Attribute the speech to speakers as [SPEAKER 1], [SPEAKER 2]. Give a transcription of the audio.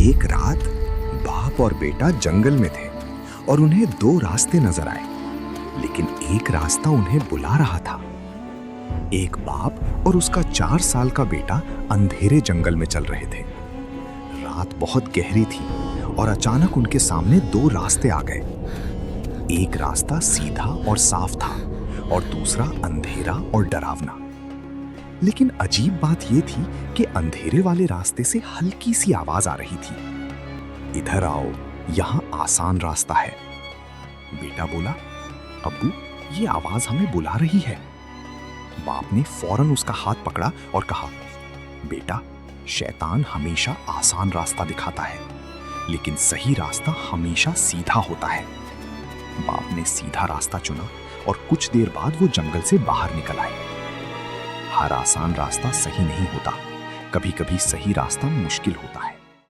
[SPEAKER 1] एक रात बाप और बेटा जंगल में थे और उन्हें दो रास्ते नजर आए, लेकिन एक रास्ता उन्हें बुला रहा था। एक बाप और उसका 4 साल का बेटा अंधेरे जंगल में चल रहे थे। रात बहुत गहरी थी और अचानक उनके सामने दो रास्ते आ गए। एक रास्ता सीधा और साफ था और दूसरा अंधेरा और डरावना। लेकिन अजीब बात यह थी कि अंधेरे वाले रास्ते से हल्की सी आवाज आ रही थी, इधर आओ, यहां आसान रास्ता है। बेटा बोला, अब्बू, ये आवाज हमें बुला रही है। बाप ने फौरन उसका हाथ पकड़ा और कहा, बेटा, शैतान हमेशा आसान रास्ता दिखाता है, लेकिन सही रास्ता हमेशा सीधा होता है। बाप ने सीधा रास्ता चुना और कुछ देर बाद वो जंगल से बाहर निकल आए। हर आसान रास्ता सही नहीं होता, कभी-कभी सही रास्ता मुश्किल होता है।